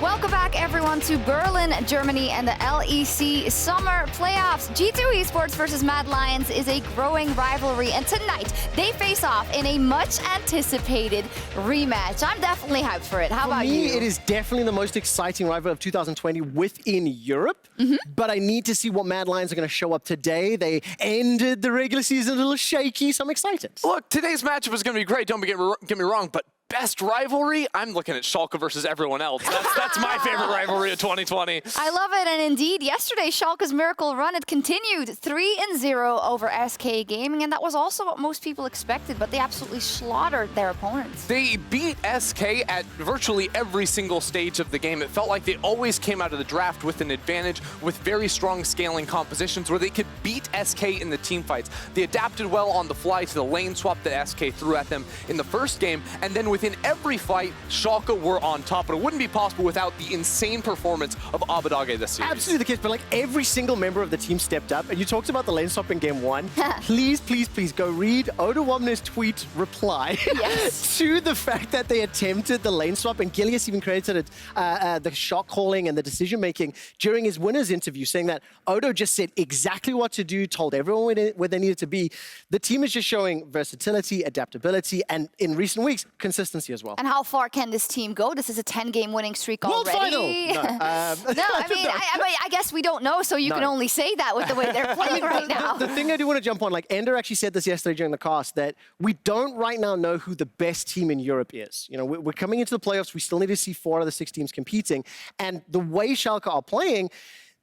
Welcome back, everyone, to Berlin, Germany, and the LEC Summer Playoffs. G2 Esports versus Mad Lions is a growing rivalry, and tonight they face off in a much-anticipated rematch. I'm definitely hyped for it. How about you? For me, it is definitely the most exciting rivalry of 2020 within Europe, but I need to see what Mad Lions are going to show up today. They ended the regular season a little shaky, so I'm excited. Look, today's matchup is going to be great, don't get me wrong, but best rivalry? I'm looking at Sjokz versus everyone else. That's my favorite rivalry of 2020. I love it, and indeed, yesterday, Schalke's miracle run, it continued 3-0 over SK Gaming, and that was also what most people expected, but they absolutely slaughtered their opponents. They beat SK at virtually every single stage of the game. It felt like they always came out of the draft with an advantage, with very strong scaling compositions where they could beat SK in the team fights. They adapted well on the fly to the lane swap that SK threw at them in the first game, and then within every fight, Schalke were on top, but it wouldn't be possible without the insane performance of Abadage this series. Absolutely the case, but like every single member of the team stepped up, and you talked about the lane swap in game one. Please, please, please go read Odawamne's tweet reply to the fact that they attempted the lane swap, and Gilius even credited the shot calling and the decision making during his winner's interview, saying that Odo just said exactly what to do, told everyone where they needed to be. The team is just showing versatility, adaptability, and in recent weeks, consistency as well. And how far can this team go? This is a 10-game winning streak World already. final! No, I guess we don't know, so you can only say that with the way they're playing right now. The thing I do want to jump on, like Ender actually said this yesterday during the cast, that we don't right now know who the best team in Europe is. You know, we're coming into the playoffs, we still need to see 4 out of the 6 teams competing, and the way Schalke are playing,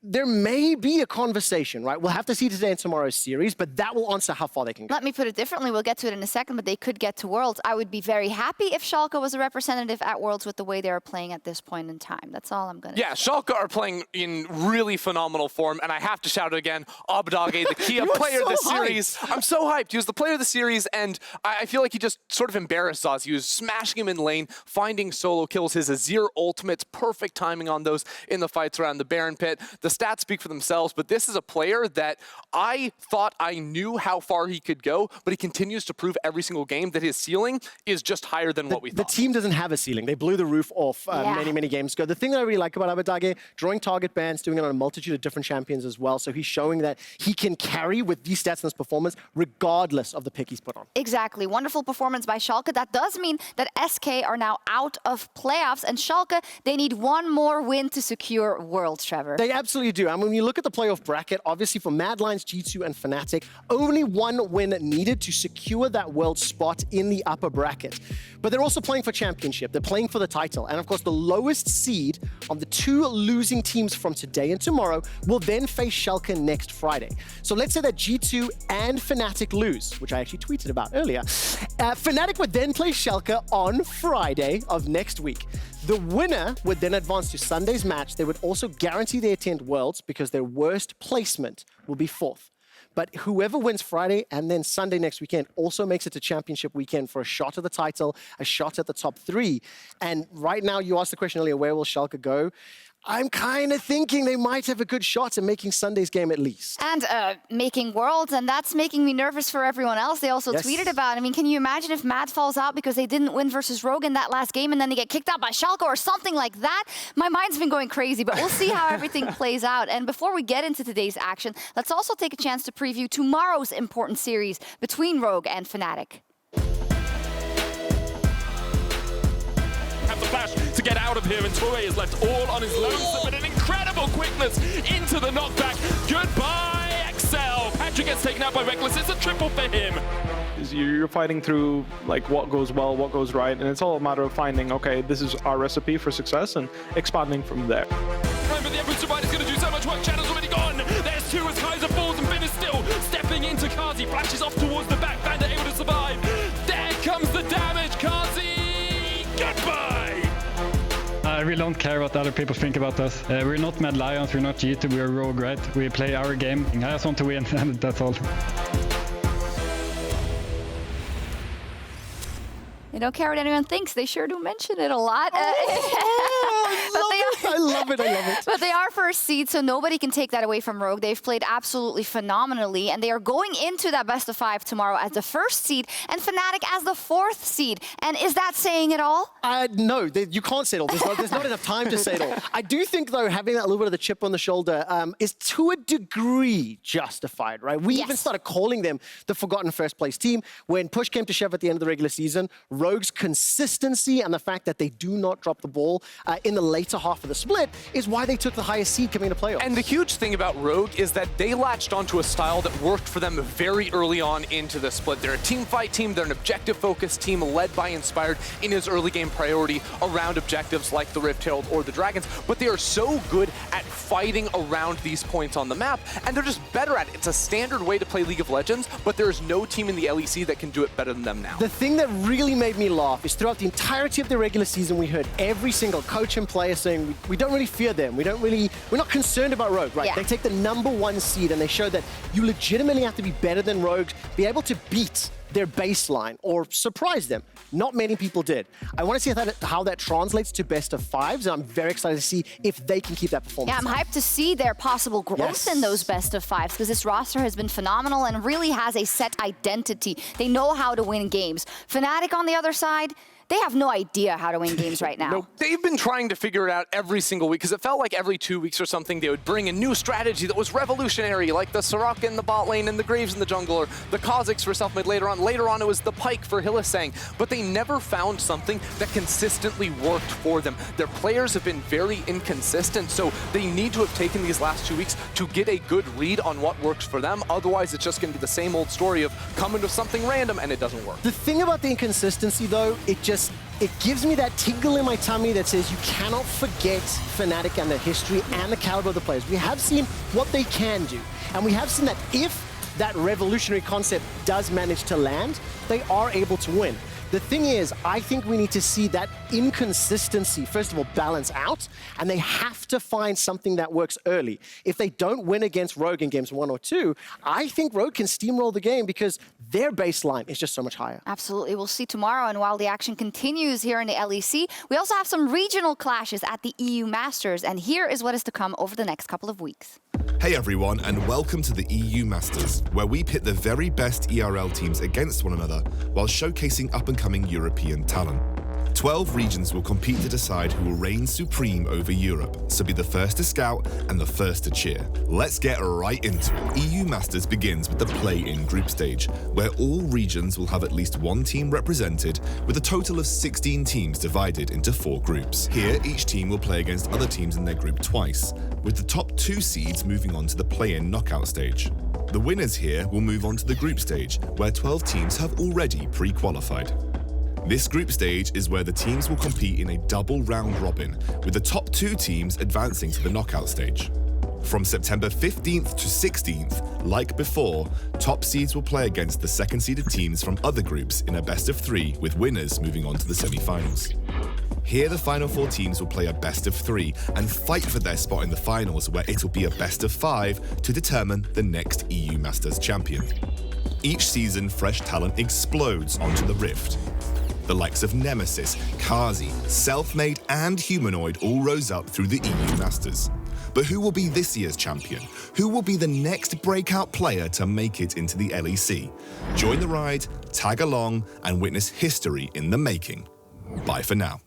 there may be a conversation, right? We'll have to see today in tomorrow's series, but that will answer how far they can go. Let me put it differently. We'll get to it in a second, but they could get to Worlds. I would be very happy if Schalke was a representative at Worlds with the way they are playing at this point in time. That's all I'm going to say. Yeah, Schalke are playing in really phenomenal form, and I have to shout it again, Abadage, the Kia player of the series. I'm so hyped. He was the player of the series, and I feel like he just sort of embarrassed us. He was smashing him in lane, finding solo kills, his Azir ultimates, perfect timing on those in the fights around the Baron pit. The stats speak for themselves, but this is a player that I thought I knew how far he could go, but he continues to prove every single game that his ceiling is just higher than what we thought. The team doesn't have a ceiling. They blew the roof off many, many games ago. The thing that I really like about Abadage, drawing target bans, doing it on a multitude of different champions as well, so he's showing that he can carry with these stats and this performance regardless of the pick he's put on. Exactly. Wonderful performance by Schalke. That does mean that SK are now out of playoffs, and Schalke, they need one more win to secure Worlds, Trevor. They absolutely do. And when you look at the playoff bracket, obviously for Mad Lions, G2, and Fnatic, only one win needed to secure that world spot in the upper bracket. But they're also playing for championship. They're playing for the title. And of course, the lowest seed of the 2 losing teams from today and tomorrow will then face Schalke next Friday. So let's say that G2 and Fnatic lose, which I actually tweeted about earlier. Fnatic would then play Schalke on Friday of next week. The winner would then advance to Sunday's match. They would also guarantee they attend Worlds because their worst placement will be 4th. But whoever wins Friday and then Sunday next weekend also makes it to championship weekend for a shot at the title, a shot at the top 3. And right now, you asked the question earlier, where will Schalke go? I'm kind of thinking they might have a good shot at making Sunday's game at least. And making Worlds, and that's making me nervous for everyone else. They also tweeted about it. I mean, can you imagine if Mad falls out because they didn't win versus Rogue in that last game and then they get kicked out by Schalke or something like that? My mind's been going crazy, but we'll see how everything plays out. And before we get into today's action, let's also take a chance to preview tomorrow's important series between Rogue and Fnatic. Flash to get out of here, and Torre is left all on his lonesome, but an incredible quickness into the knockback. Goodbye, Excel. Patrick gets taken out by Reckless. It's a triple for him. You're fighting through like what goes well, what goes right, and it's all a matter of finding, okay, this is our recipe for success and expanding from there. Remember, the Emperor's Divide is going to do so much work. Shadow's already gone. There's 2 as Kaiser falls, and Finn is still stepping into Kazi. Flashes off towards the back. Banda able to survive. There comes the damage. Kazi I really don't care what other people think about us. We're not Mad Lions, we're not G2, we're Rogue, right? We play our game. I just want to win, and that's all. They don't care what anyone thinks. They sure do mention it a lot. I love it. But they are first seed, so nobody can take that away from Rogue. They've played absolutely phenomenally, and they are going into that best of 5 tomorrow as the first seed, and Fnatic as the 4th seed. And is that saying it all? No, you can't say it all. There's not enough time to say it all. I do think, though, having that little bit of the chip on the shoulder is to a degree justified, right? We even started calling them the forgotten first place team when push came to shove at the end of the regular season. Rogue's consistency and the fact that they do not drop the ball in the later half of the split is why they took the highest seed coming into playoffs. And the huge thing about Rogue is that they latched onto a style that worked for them very early on into the split. They're a team fight team, they're an objective-focused team led by Inspired in his early game priority around objectives like the Rift Herald or the Dragons, but they are so good at fighting around these points on the map, and they're just better at it. It's a standard way to play League of Legends, but there is no team in the LEC that can do it better than them now. The thing that really made me laugh is throughout the entirety of the regular season, we heard every single coach and player saying, we don't really fear them. We're not concerned about Rogue, right? Yeah. They take the #1 seed and they show that you legitimately have to be better than Rogue, be able to beat their baseline or surprise them. Not many people did. I want to see how that translates to best of 5s, and I'm very excited to see if they can keep that performance. Yeah, I'm hyped to see their possible growth in those best of 5s, because this roster has been phenomenal and really has a set identity. They know how to win games. Fnatic on the other side, they have no idea how to win games right now. No, they've been trying to figure it out every single week, because it felt like every 2 weeks or something they would bring a new strategy that was revolutionary, like the Soraka in the bot lane and the Graves in the jungle, or the Kha'Zix for self-mid later on. Later on, it was the Pyke for Hylissang, but they never found something that consistently worked for them. Their players have been very inconsistent, so they need to have taken these last 2 weeks to get a good read on what works for them. Otherwise, it's just going to be the same old story of coming to something random and it doesn't work. The thing about the inconsistency, though, it gives me that tingle in my tummy that says you cannot forget Fnatic and their history and the caliber of the players. We have seen what they can do, and we have seen that if that revolutionary concept does manage to land, they are able to win. The thing is, I think we need to see that inconsistency, first of all, balance out, and they have to find something that works early. If they don't win against Rogue in games 1 or 2, I think Rogue can steamroll the game because their baseline is just so much higher. Absolutely. We'll see tomorrow, and while the action continues here in the LEC, we also have some regional clashes at the EU Masters, and here is what is to come over the next couple of weeks. Hey everyone, and welcome to the EU Masters, where we pit the very best ERL teams against one another while showcasing up-and-coming European talent. 12 regions will compete to decide who will reign supreme over Europe, so be the first to scout and the first to cheer. Let's get right into it. EU Masters begins with the play-in group stage, where all regions will have at least one team represented, with a total of 16 teams divided into 4 groups. Here, each team will play against other teams in their group twice, with the top 2 seeds moving on to the play-in knockout stage. The winners here will move on to the group stage, where 12 teams have already pre-qualified. This group stage is where the teams will compete in a double round robin, with the top 2 teams advancing to the knockout stage. From September 15th to 16th, like before, top seeds will play against the second-seeded teams from other groups in a best-of-3, with winners moving on to the semi-finals. Here, the final 4 teams will play a best-of-3 and fight for their spot in the finals, where it'll be a best-of-5 to determine the next EU Masters champion. Each season, fresh talent explodes onto the Rift. The likes of Nemesis, Kazi, Selfmade and Humanoid all rose up through the EU Masters. But who will be this year's champion? Who will be the next breakout player to make it into the LEC? Join the ride, tag along, and witness history in the making. Bye for now.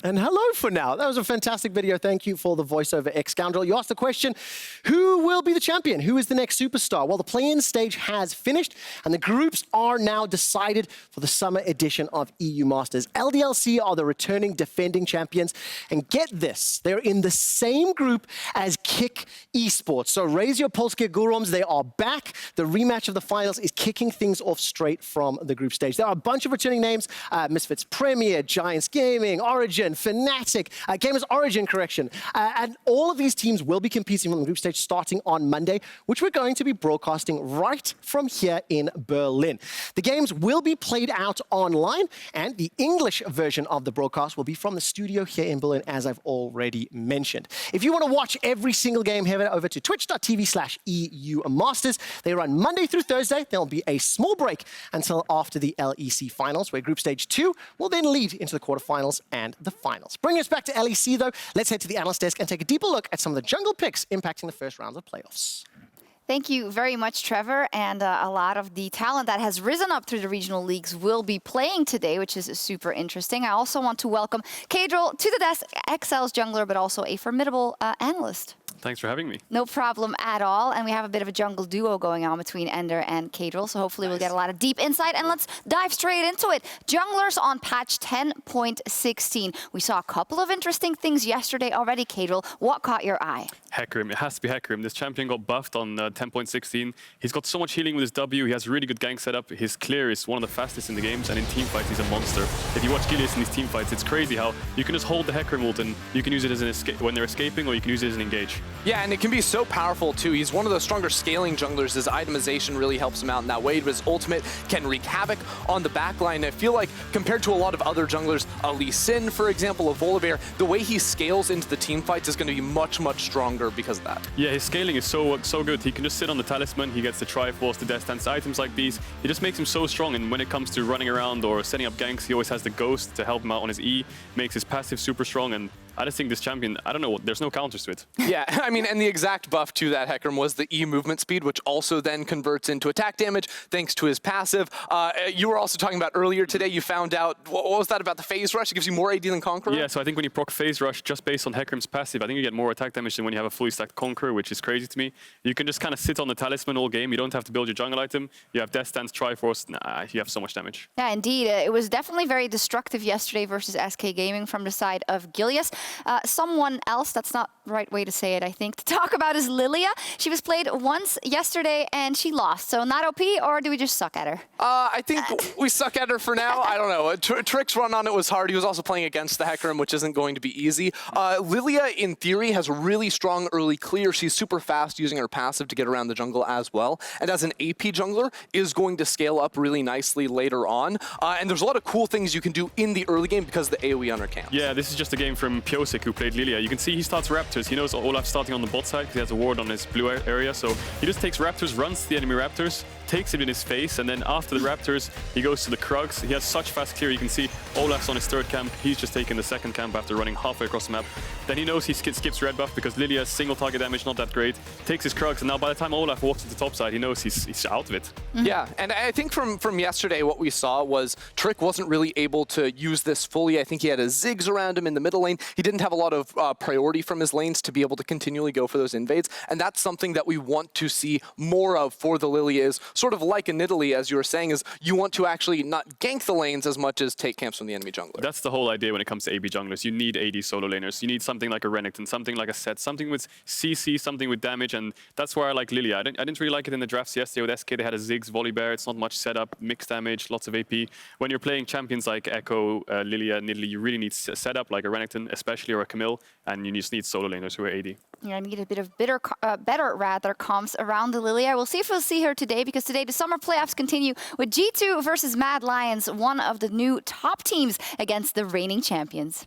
And hello for now. That was a fantastic video. Thank you for the voiceover, Caedrel. You asked the question, who will be the champion? Who is the next superstar? Well, the play-in stage has finished, and the groups are now decided for the summer edition of EU Masters. LDLC are the returning defending champions. And get this, they're in the same group as Quickshot Esports. So raise your Polskie Górums. They are back. The rematch of the finals is kicking things off straight from the group stage. There are a bunch of returning names, Misfits Premier, Giants Gaming, Origin, Fnatic, Gamers Origin, and all of these teams will be competing on the group stage starting on Monday, which we're going to be broadcasting right from here in Berlin. The games will be played out online, and the English version of the broadcast will be from the studio here in Berlin, as I've already mentioned. If you want to watch every single game, head over to twitch.tv/EU Masters. They run Monday through Thursday. There'll be a small break until after the LEC finals, where Group Stage 2 will then lead into the quarterfinals and the finals. Bringing us back to LEC, though, let's head to the analyst desk and take a deeper look at some of the jungle picks impacting the first rounds of playoffs. Thank you very much, Trevor. And a lot of the talent that has risen up through the regional leagues will be playing today, which is super interesting. I also want to welcome Caedrel to the desk, XL's jungler, but also a formidable analyst. Thanks for having me. No problem at all. And we have a bit of a jungle duo going on between Ender and Caedrel, so hopefully we'll get a lot of deep insight. And let's dive straight into it. Junglers on patch 10.16. We saw a couple of interesting things yesterday already, Caedrel. What caught your eye? Hecarim, it has to be Hecarim. This champion got buffed on 10.16. He's got so much healing with his W. He has really good gank setup. His clear is one of the fastest in the games, and in teamfights he's a monster. If you watch Gilius in these teamfights, it's crazy how you can just hold the Hecarim ult and you can use it as an escape when they're escaping, or you can use it as an engage. Yeah, and it can be so powerful too. He's one of the stronger scaling junglers. His itemization really helps him out in that way. His ultimate can wreak havoc on the backline. I feel like compared to a lot of other junglers, a Lee Sin, for example, a Volibear, the way he scales into the team fights is going to be much, much stronger because of that. Yeah, his scaling is so good. He can just sit on the talisman. He gets the Triforce, the Death Dance, items like these. It just makes him so strong. And when it comes to running around or setting up ganks, he always has the Ghost to help him out on his E. Makes his passive super strong. And I just think this champion, I don't know, there's no counters to it. Yeah, I mean, and the exact buff to that Hecarim was the E movement speed, which also then converts into attack damage thanks to his passive. You were also talking about earlier today, you found out, what was that about the phase rush? It gives you more AD than Conqueror? Yeah, so I think when you proc phase rush just based on Hecarim's passive, I think you get more attack damage than when you have a fully stacked Conqueror, which is crazy to me. You can just kind of sit on the talisman all game. You don't have to build your jungle item. You have Death Stance, Triforce. Nah, you have so much damage. Yeah, indeed. It was definitely very destructive yesterday versus SK Gaming from the side of Gilius. Someone else, that's not the right way to say it, I think, to talk about is Lilia. She was played once yesterday and she lost. So not OP, or do we just suck at her? I think we suck at her for now. I don't know. Trick's run on it was hard. He was also playing against the Hecarim, which isn't going to be easy. Lilia, in theory, has really strong early clear. She's super fast using her passive to get around the jungle as well. And as an AP jungler, is going to scale up really nicely later on. And there's a lot of cool things you can do in the early game because of the AoE on her camp. Yeah, this is just a game from Piosik, who played Lilia. You can see he starts Raptors. He knows Olaf starting on the bot side because he has a ward on his blue area. So he just takes Raptors, runs to the enemy Raptors, takes it in his face, and then after the Raptors, he goes to the Krugs. He has such fast clear. You can see Olaf's on his third camp. He's just taken the second camp after running halfway across the map. Then he knows he skips red buff because Lilia's single target damage not that great. Takes his Krugs, and now by the time Olaf walks to the top side, he knows he's out of it. Mm-hmm. Yeah, and I think from yesterday, what we saw was Trick wasn't really able to use this fully. I think he had a Ziggs around him in the middle lane. He didn't have a lot of priority from his lanes to be able to continually go for those invades, and that's something that we want to see more of for the Lilia, is sort of like in Italy, as you were saying, is you want to actually not gank the lanes as much as take camps from the enemy jungler. That's the whole idea when it comes to AB junglers. You need AD solo laners. You need something like a Renekton, something like a Set, something with CC, something with damage, and that's why I like Lilia. I didn't really like it in the drafts yesterday with SK. They had a Ziggs, Volibear. It's not much setup, mixed damage, lots of AP. When you're playing champions like Echo, Lilia, Nidalee, you really need setup like a Renekton, especially, or a Camille, and you just need solo laners who are AD. Yeah, I need a bit of better comms around the Lilia. We'll see if we'll see her today, because today the summer playoffs continue with G2 versus Mad Lions, one of the new top teams against the reigning champions.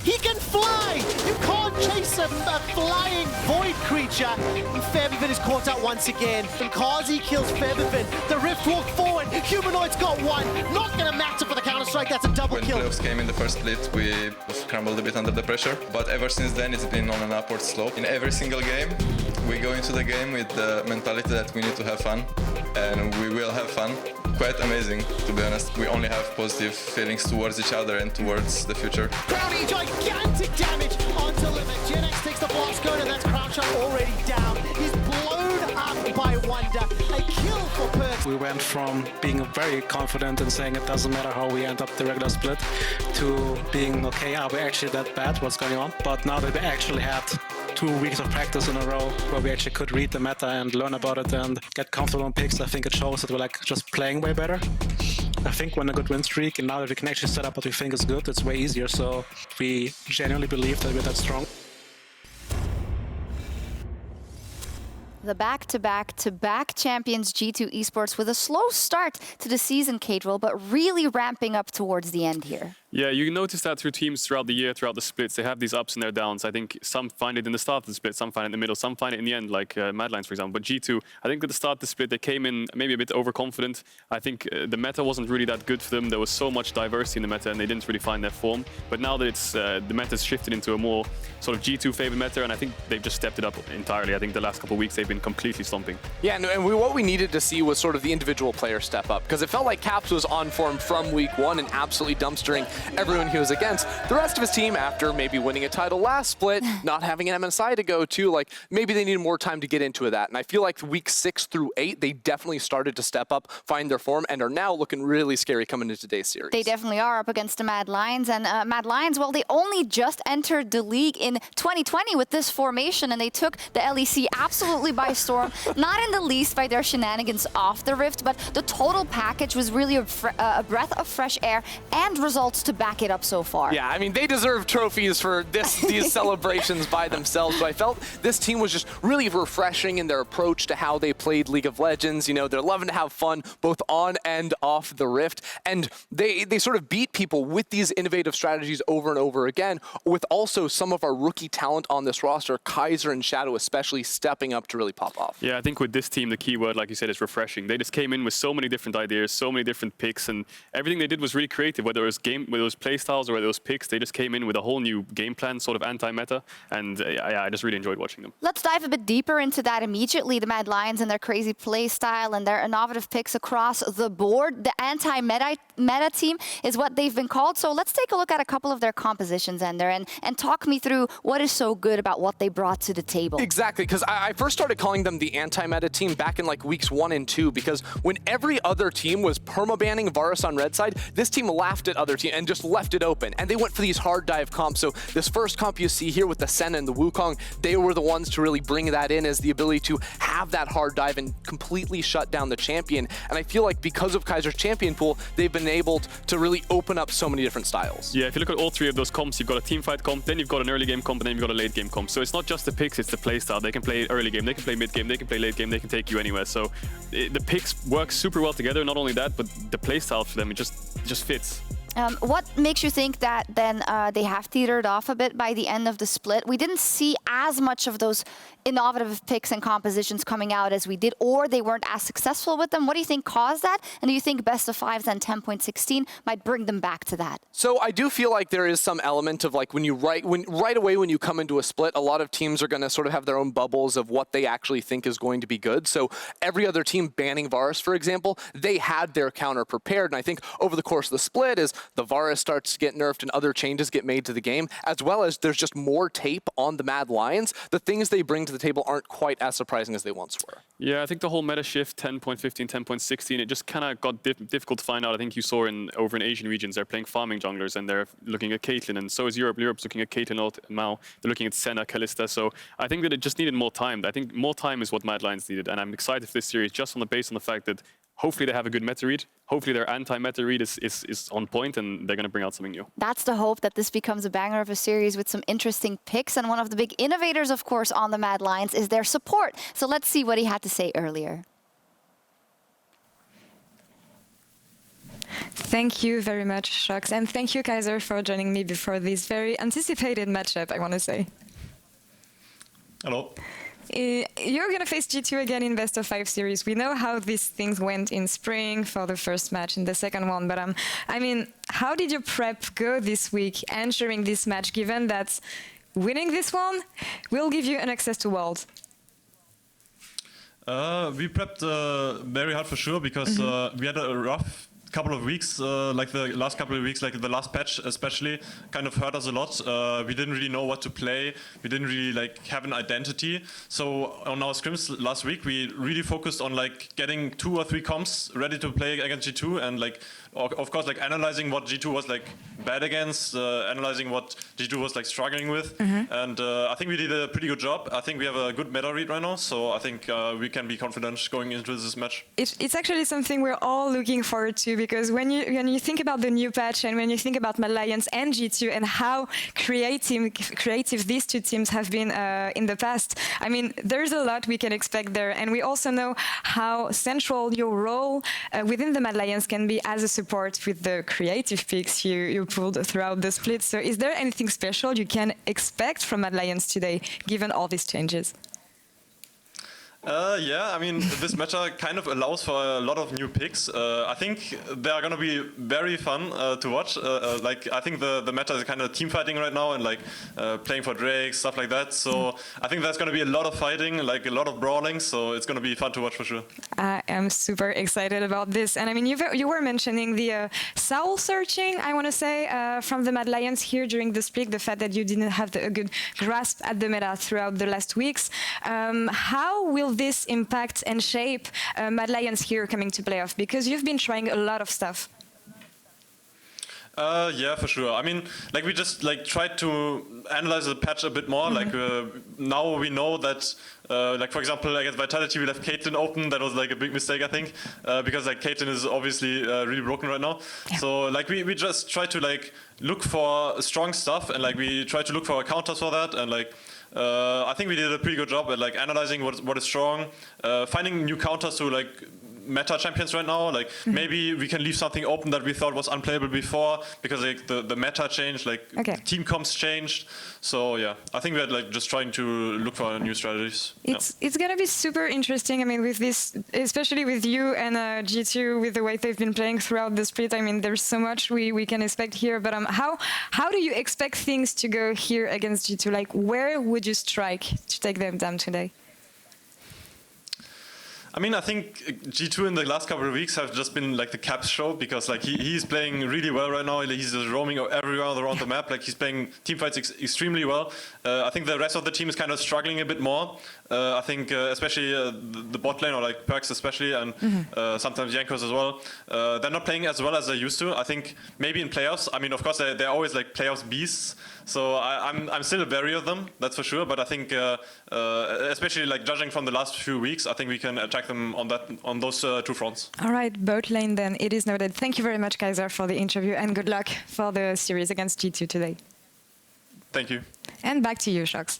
He can fly! You can't chase a flying void creature. And Febiven is caught out once again. And Kazi kills Febiven. The Rift walk forward. Humanoid's got one. Not gonna matter for the counter-strike. That's a double kill. When playoffs came in the first split, we scrambled a bit under the pressure. But ever since then, it's been on an upward slope. In every single game, we go into the game with the mentality that we need to have fun. And we will have fun. Quite amazing, to be honest. We only have positive feelings towards each other and towards the future. Brownie, gigantic damage onto Limit. GenX takes the blast code, and that's Crouch already down. He's blown up by Wonder. A kill for Perks. We went from being very confident and saying it doesn't matter how we end up the regular split to being, okay, are we actually that bad? What's going on? But now that we actually had 2 weeks of practice in a row where we actually could read the meta and learn about it and get comfortable on picks, I think it shows that we're like just playing way better. I think when a good win streak, and now that we can actually set up what we think is good, it's way easier. So we genuinely believe that we're that strong. The back-to-back-to-back champions G2 Esports with a slow start to the season, Caedrel, but really ramping up towards the end here. Yeah, you notice that through teams throughout the year, throughout the splits, they have these ups and their downs. I think some find it in the start of the split, some find it in the middle, some find it in the end, like Mad Lions, for example. But G2, I think at the start of the split, they came in maybe a bit overconfident. I think the meta wasn't really that good for them. There was so much diversity in the meta, and they didn't really find their form. But now that it's the meta's shifted into a more sort of G2 favored meta, and I think they've just stepped it up entirely. I think the last couple of weeks, they've been completely stomping. Yeah, and what we needed to see was sort of the individual player step up, because it felt like Caps was on form from week one and absolutely dumpstering everyone he was against. The rest of his team, after maybe winning a title last split, not having an MSI to go to, like maybe they needed more time to get into that. And I feel like week 6 through 8, they definitely started to step up, find their form, and are now looking really scary coming into today's series. They definitely are up against the Mad Lions. And Mad Lions, well, they only just entered the league in 2020 with this formation, and they took the LEC absolutely by storm, not in the least by their shenanigans off the Rift, but the total package was really a breath of fresh air and results to back it up so far. Yeah, I mean, they deserve trophies for these celebrations by themselves, but I felt this team was just really refreshing in their approach to how they played League of Legends. You know, they're loving to have fun both on and off the Rift, and they sort of beat people with these innovative strategies over and over again, with also some of our rookie talent on this roster, Kaiser and Shadow especially, stepping up to really pop off. Yeah, I think with this team, the key word, like you said, is refreshing. They just came in with so many different ideas, so many different picks, and everything they did was really creative, whether it was play styles or whether it was picks. They just came in with a whole new game plan, sort of anti-meta, and yeah, I just really enjoyed watching them. Let's dive a bit deeper into that immediately. The Mad Lions and their crazy play style and their innovative picks across the board. The anti-meta team is what they've been called. So let's take a look at a couple of their compositions, Ender, and talk me through what is so good about what they brought to the table. Exactly, because I first started calling them the anti-meta team back in like weeks 1 and 2, because when every other team was perma-banning Varus on red side, this team laughed at other team and just left it open. And they went for these hard dive comps. So this first comp you see here with the Senna and the Wukong, they were the ones to really bring that in as the ability to have that hard dive and completely shut down the champion. And I feel like because of Kaiser's champion pool, they've been able to really open up so many different styles. Yeah, if you look at all 3 of those comps, you've got a team fight comp, then you've got an early game comp, and then you've got a late game comp. So it's not just the picks, it's the play style. They can play early game, they can play mid game, they can play late game, they can take you anywhere. So the picks work super well together. Not only that, but the play style for them, it just fits. What makes you think that then they have teetered off a bit by the end of the split? We didn't see as much of those innovative picks and compositions coming out as we did, or they weren't as successful with them. What do you think caused that? And do you think best of 5s and 10.16 might bring them back to that? So I do feel like there is some element of like right away when you come into a split, a lot of teams are going to sort of have their own bubbles of what they actually think is going to be good. So every other team banning Varus, for example, they had their counter prepared. And I think over the course of the split, as the Varus starts to get nerfed and other changes get made to the game, as well as there's just more tape on the Mad Lions, the things they bring to the table aren't quite as surprising as they once were. Yeah, I think the whole meta shift, 10.15, 10.16, it just kind of got difficult to find out. I think you saw over in Asian regions, they're playing farming junglers and they're looking at Caitlyn, and so is Europe. Europe's looking at Caitlyn, Mao. They're looking at Senna, Kalista. So I think that it just needed more time. I think more time is what Mad Lions needed, and I'm excited for this series just based on the fact that hopefully they have a good meta read. Hopefully their anti-meta read is on point and they're going to bring out something new. That's the hope, that this becomes a banger of a series with some interesting picks. And one of the big innovators, of course, on the Mad Lions is their support. So let's see what he had to say earlier. Thank you very much, Sjokz. And thank you, Kaiser, for joining me before this very anticipated matchup, I want to say. Hello. You're going to face G2 again in Best of 5 series. We know how these things went in spring for the first match and the second one. But I mean, how did your prep go this week entering this match, given that winning this one will give you an access to Worlds? We prepped very hard for sure, because we had a rough couple of weeks, like the last couple of weeks, like the last patch especially, kind of hurt us a lot. We didn't really know what to play. We didn't really like have an identity. So on our scrims last week, we really focused on like getting 2 or 3 comps ready to play against G2, and like of course like analyzing what G2 was like bad against, analyzing what G2 was like struggling with, and I think we did a pretty good job. I think we have a good meta read right now, so I think we can be confident going into this match. It's actually something we're all looking forward to, because when you think about the new patch and when you think about Mad Lions and G2 and how creative these two teams have been in the past, I mean, there's a lot we can expect there. And we also know how central your role within the Mad Lions can be as a support with the creative picks you pulled throughout the split. So is there anything special you can expect from Mad Lions today, given all these changes? Yeah, I mean, this meta kind of allows for a lot of new picks. I think they are going to be very fun to watch. Like, I think the meta is kind of team fighting right now and like playing for Drake, stuff like that. So I think there's going to be a lot of fighting, like a lot of brawling. So it's going to be fun to watch for sure. I am super excited about this. And I mean, you were mentioning the soul searching, I want to say, from the Mad Lions here during the split, the fact that you didn't have a good grasp at the meta throughout the last weeks. How will this impact and shape Mad Lions here coming to playoff? Because you've been trying a lot of stuff. Yeah, for sure. I mean, like we just like tried to analyze the patch a bit more. Like now we know that, like for example, against Vitality we left Caitlyn open. That was like a big mistake, I think, because like Caitlyn is obviously really broken right now. Yeah. So like we just try to like look for strong stuff and like we try to look for counters for that and like. I think we did a pretty good job at like analyzing what is strong, finding new counters to like meta champions right now. Like maybe we can leave something open that we thought was unplayable before because like the meta changed, like team comps changed. So yeah, I think we're like just trying to look for new strategies. It's gonna be super interesting. I mean, with this, especially with you and G2, with the way they've been playing throughout the split. I mean, there's so much we can expect here. But how do you expect things to go here against G2? Like, where would you strike to take them down today? I mean, I think G2 in the last couple of weeks have just been like the Caps show because like he's playing really well right now. He's just roaming everywhere around the map. Like he's playing team fights extremely well. I think the rest of the team is kind of struggling a bit more. I think especially the bot lane or like Perks especially and sometimes Jankos as well. They're not playing as well as they used to. I think maybe in playoffs. I mean, of course they're always like playoffs beasts. So I'm still wary of them, that's for sure. But I think especially like judging from the last few weeks, I think we can attack them on those two fronts. All right, bot lane then, it is noted. Thank you very much, Kaiser, for the interview and good luck for the series against G2 today. Thank you. And back to you, Sjokz.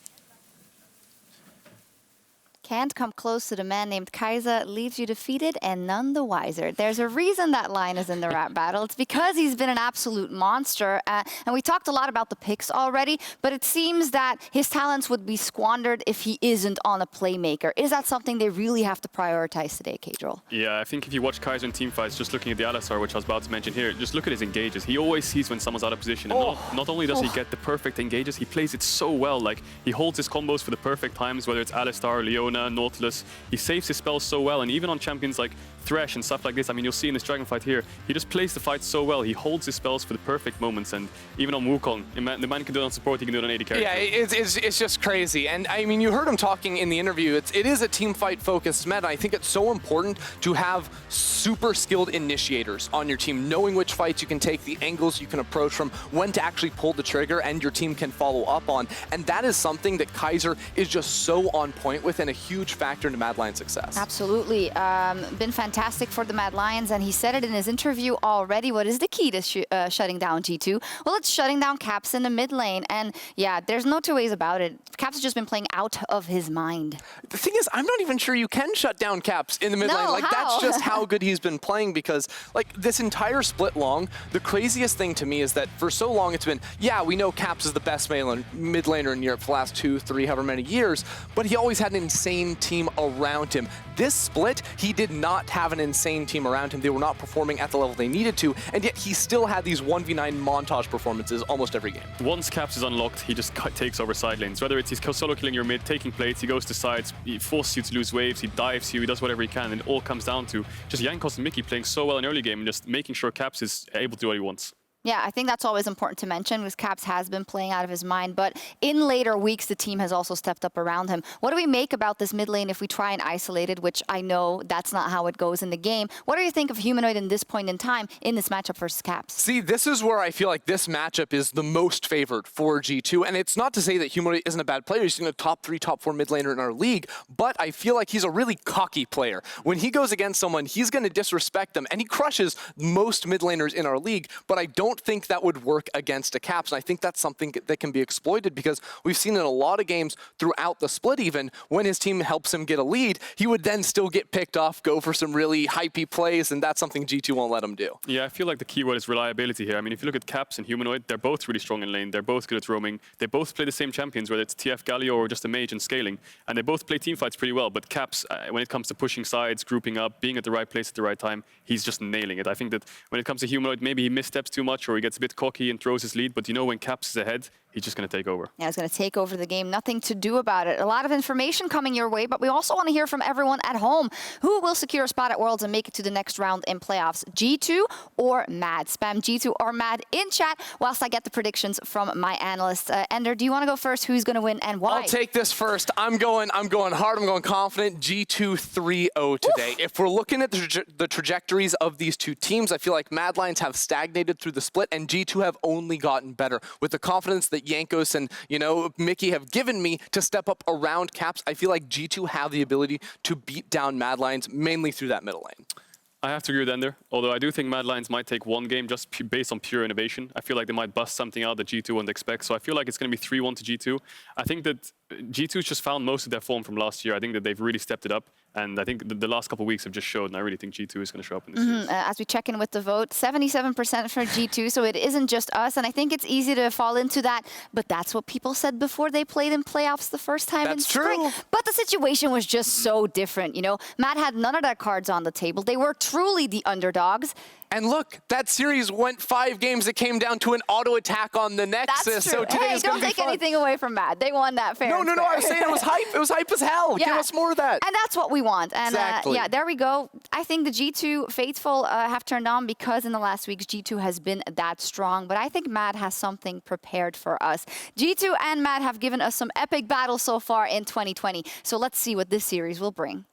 Can't come close to the man named Kaiser, leaves you defeated and none the wiser. There's a reason that line is in the rap battle. It's because he's been an absolute monster. And we talked a lot about the picks already, but it seems that his talents would be squandered if he isn't on a playmaker. Is that something they really have to prioritize today, Caedrel? Yeah, I think if you watch Kaiser in teamfights, just looking at the LSR, which I was about to mention here, just look at his engages. He always sees when someone's out of position. And not only does he get the perfect engages, he plays it so well. Like, he holds his combos for the perfect times, whether it's Alistar, Leona, Nautilus. He saves his spells so well, and even on champions like Thresh and stuff like this, I mean, you'll see in this Dragon fight here, he just plays the fight so well. He holds his spells for the perfect moments, and even on Wukong, the man can do it on support, he can do it on AD character. Yeah, it's just crazy. And I mean, you heard him talking in the interview. It is a team fight focused meta. I think it's so important to have super skilled initiators on your team, knowing which fights you can take, the angles you can approach from, when to actually pull the trigger, and your team can follow up on. And that is something that Kaiser is just so on point with and a huge factor into Mad Lions' success. Absolutely. Been fantastic for the Mad Lions, and he said it in his interview already. What is the key to shutting down G2? Well, it's shutting down Caps in the mid lane. And yeah, there's no two ways about it. Caps has just been playing out of his mind. The thing is, I'm not even sure you can shut down Caps in the mid lane. Like, that's just how good he's been playing, because like this entire split long, the craziest thing to me is that for so long it's been, yeah, we know Caps is the best mid laner in Europe for the last 2, 3, however many years, but he always had an insane team around him. This split, he did not have an insane team around him. They were not performing at the level they needed to, and yet he still had these 1v9 montage performances almost every game. Once Caps is unlocked, he just takes over side lanes. Whether it's he's solo killing your mid, taking plates, he goes to sides, he forces you to lose waves, he dives you, he does whatever he can, and it all comes down to just Jankos and Mickey playing so well in early game and just making sure Caps is able to do what he wants. Yeah, I think that's always important to mention because Caps has been playing out of his mind. But in later weeks, the team has also stepped up around him. What do we make about this mid lane if we try and isolate it, which I know that's not how it goes in the game? What do you think of Humanoid in this point in time in this matchup versus Caps? See, this is where I feel like this matchup is the most favored for G2. And it's not to say that Humanoid isn't a bad player. He's a top 3, top 4 mid laner in our league. But I feel like he's a really cocky player. When he goes against someone, he's going to disrespect them. And he crushes most mid laners in our league. But I don't think that would work against a Caps. And I think that's something that can be exploited because we've seen in a lot of games throughout the split even, when his team helps him get a lead, he would then still get picked off, go for some really hypey plays, and that's something G2 won't let him do. Yeah, I feel like the key word is reliability here. I mean, if you look at Caps and Humanoid, they're both really strong in lane. They're both good at roaming. They both play the same champions, whether it's TF Galio or just a mage and scaling. And they both play teamfights pretty well. But Caps, when it comes to pushing sides, grouping up, being at the right place at the right time, he's just nailing it. I think that when it comes to Humanoid, maybe he missteps too much or he gets a bit cocky and throws his lead. But you know, when Caps is ahead, he's just going to take over. Yeah, he's going to take over the game. Nothing to do about it. A lot of information coming your way, but we also want to hear from everyone at home. Who will secure a spot at Worlds and make it to the next round in playoffs? G2 or Mad? Spam G2 or Mad in chat whilst I get the predictions from my analysts. Ender, do you want to go first? Who's going to win and why? I'll take this first. I'm going hard. I'm going confident. G2 3-0 today. If we're looking at the trajectories of these two teams, I feel like Mad Lions have stagnated through the split and G2 have only gotten better. With the confidence that Jankos and, Mickey have given me to step up around Caps, I feel like G2 have the ability to beat down Mad Lions mainly through that middle lane. I have to agree with Ender, although I do think Mad Lions might take one game just based on pure innovation. I feel like they might bust something out that G2 won't expect, so I feel like it's going to be 3-1 to G2. I think that G2's just found most of their form from last year. I think that they've really stepped it up, and I think the last couple of weeks have just showed, and I really think G2 is going to show up in this series. As we check in with the vote, 77% for G2, so it isn't just us, and I think it's easy to fall into that, but that's what people said before they played in playoffs the first time in spring. True. But the situation was just so different, Matt had none of their cards on the table. They were truly the underdogs. And look, that series went 5 games. It came down to an auto attack on the Nexus. That's true. So today is going to be fun. Don't take anything away from Matt. They won that fair. No, I was saying it was hype. It was hype as hell. Yeah. Give us more of that. And that's what we want. And exactly. Yeah, there we go. I think the G2 faithful have turned on because in the last weeks, G2 has been that strong. But I think Matt has something prepared for us. G2 and Matt have given us some epic battles so far in 2020. So let's see what this series will bring.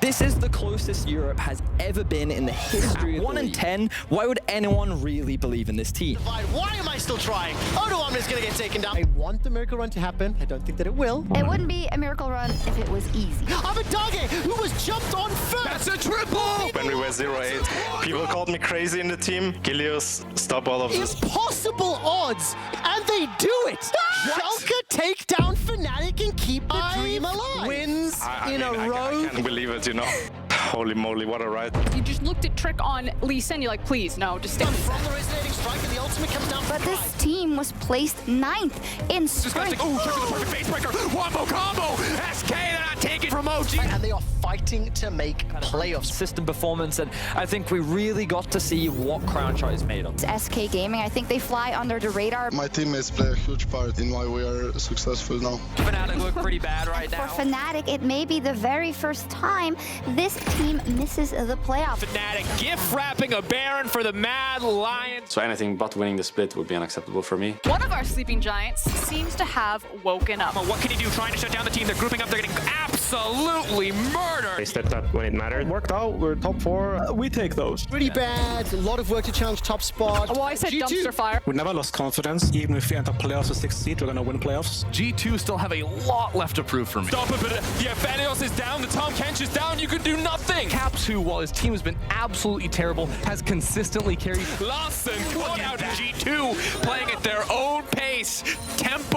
This is the closest Europe has ever been in the history of 1 in 10. Why would anyone really believe in this team? Why am I still trying? Odoam is going to get taken down. I want the miracle run to happen. I don't think that it will. It wouldn't be a miracle run if it was easy. Abadage, who was jumped on first. That's a triple! When we were 0-8, people called me crazy in the team. Gilius, stop all of this. Impossible odds, and they do it. Sjokz take down Fnatic and keep the dream alive. Wins in a row. I can't believe it, Holy moly, what a ride. You just looked at Trick on Lee Sin, you're like, please, no, just stay. From the resonating strike and the ultimate comes down. But this team was placed 9th in spring. Ooh, Trick with the perfect face breaker. Wombo combo. SK, they're not taking from OG. And they are fighting to make playoffs. System performance, and I think we really got to see what Crownshot is made of. It's SK Gaming, I think they fly under the radar. My teammates play a huge part in why we are successful now. Fnatic look pretty bad right now. For Fnatic, it may be the very first time this team misses the playoffs. Fnatic gift wrapping a Baron for the Mad Lions. So anything but winning the split would be unacceptable for me. One of our sleeping giants seems to have woken up. What can he do? Trying to shut down the team. They're grouping up. They're getting absolutely murdered. They stepped up when it mattered. Worked out. We're top 4. We take those. Pretty bad. A lot of work to challenge top spot. Well, I said G2. dumpster fire. We never lost confidence. Even if we enter playoffs with 6th seed, we're going to win playoffs. G2 still have a lot left to prove for me. Stop it, but the Aphelios is down. The Tom Kench is down. You can do nothing. Caps, who, while his team has been absolutely terrible, has consistently carried. Larson caught out G2 playing at their own pace. Tempo.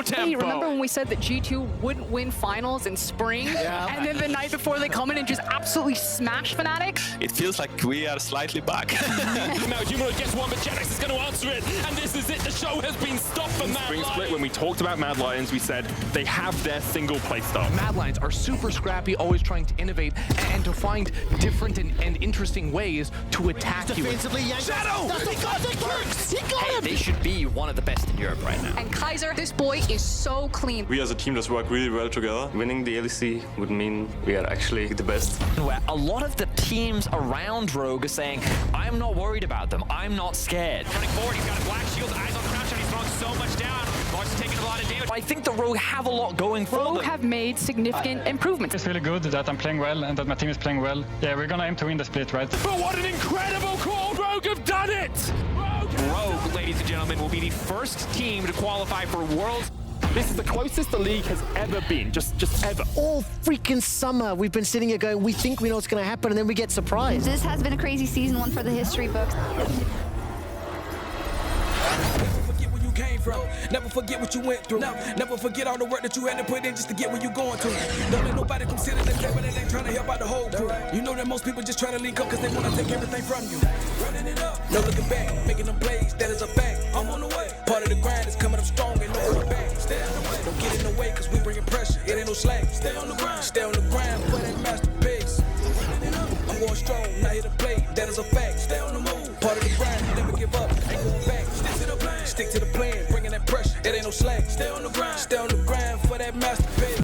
Hey, remember when we said that G2 wouldn't win finals in spring? Yeah. And then the night before they come in and just absolutely smash Fnatic? It feels like we are slightly back. Now Humanoid gets one, but Genex is going to answer it. And this is it. The show has been stopped for Mad Spring Lions. split, when we talked about Mad Lions, we said they have their single play style. Mad Lions are super scrappy, always trying to innovate and to find different and interesting ways to attack you. Defensively, Shadow! That's the cut that works! He got him! They should be one of the best in Europe right now. And Kaiser, this boy is so clean. We as a team just work really well together. Winning the LEC would mean We are actually the best. Where a lot of the teams around Rogue are saying, I'm not worried about them, I'm not scared. Running forward, he's got a black shield, eyes on Crouch, and he's throwing so much down. Laur's taking a lot of damage. I think the Rogue have a lot going for them. Rogue have made significant improvements. It's really good that I'm playing well and that my team is playing well. Yeah, we're gonna aim to win the split, right? But what an incredible call! Rogue have done it! Rogue, ladies and gentlemen, will be the first team to qualify for Worlds. This is the closest the league has ever been, just ever. All freaking summer, we've been sitting here going, we think we know what's going to happen, and then we get surprised. This has been a crazy season, one for the history books. Came from. Never forget what you went through. Never forget all the work that you had to put in just to get where you going to. Don't let nobody come sit at the table that ain't trying to help out the whole crew. You know that most people just trying to link up because they want to take everything from you. Running it up, no looking back, making them plays, that is a fact. I'm on the way. Part of the grind is coming up strong and no coming back. Stay on the way. Don't get in the way because we bringing pressure. It ain't no slack. Stay on the grind. Stay on the grind for that masterpiece. Running it up, I'm going strong, not here to play. That is a fact. Stay on the move. Part of the grind, never give up. Ain't going back. Stick to the plan. Stick to the plan, bringing that pressure. It ain't no slack. Stay on the grind. Stay on the